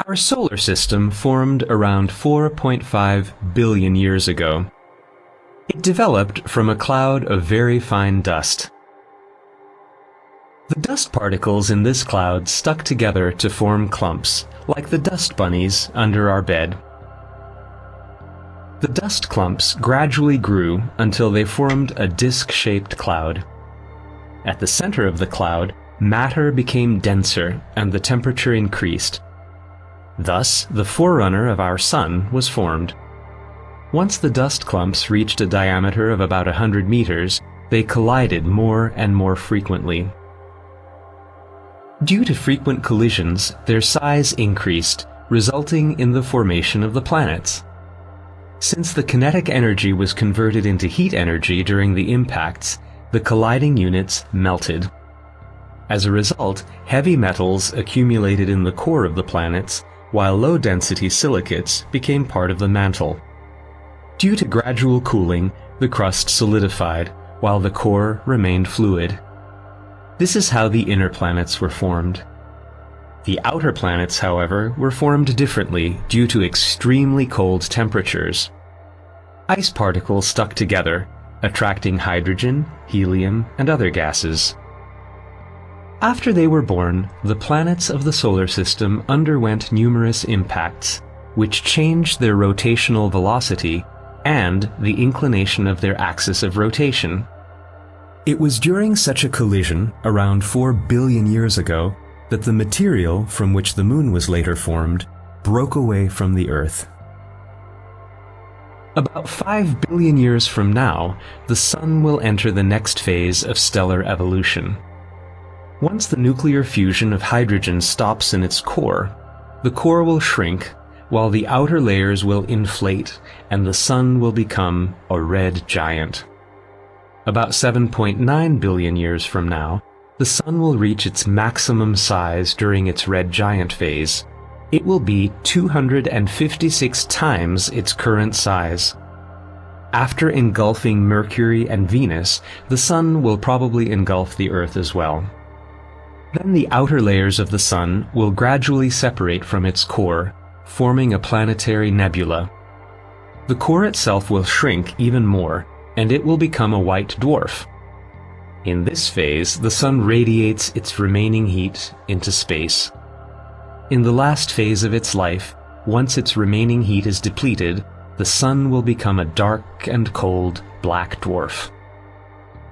Our solar system formed around 4.5 billion years ago. It developed from a cloud of very fine dust. The dust particles in this cloud stuck together to form clumps, like the dust bunnies under our bed. The dust clumps gradually grew until they formed a disc-shaped cloud. At the center of the cloud, matter became denser and the temperature increased. Thus, the forerunner of our Sun was formed. Once the dust clumps reached a diameter of about 100 meters, they collided more and more frequently. Due to frequent collisions, their size increased, resulting in the formation of the planets. Since the kinetic energy was converted into heat energy during the impacts, the colliding units melted. As a result, heavy metals accumulated in the core of the planets, while low-density silicates became part of the mantle. Due to gradual cooling, the crust solidified, while the core remained fluid. This is how the inner planets were formed. The outer planets, however, were formed differently due to extremely cold temperatures. Ice particles stuck together, attracting hydrogen, helium, and other gases. After they were born, the planets of the solar system underwent numerous impacts, which changed their rotational velocity and the inclination of their axis of rotation. It was during such a collision, around 4 billion years ago, that the material from which the Moon was later formed broke away from the Earth. About 5 billion years from now, the Sun will enter the next phase of stellar evolution. Once the nuclear fusion of hydrogen stops in its core, the core will shrink, while the outer layers will inflate, and the Sun will become a red giant. About 7.9 billion years from now, the Sun will reach its maximum size during its red giant phase. It will be 256 times its current size. After engulfing Mercury and Venus, the Sun will probably engulf the Earth as well. Then the outer layers of the Sun will gradually separate from its core, forming a planetary nebula. The core itself will shrink even more, and it will become a white dwarf. In this phase, the Sun radiates its remaining heat into space. In the last phase of its life, once its remaining heat is depleted, the Sun will become a dark and cold black dwarf.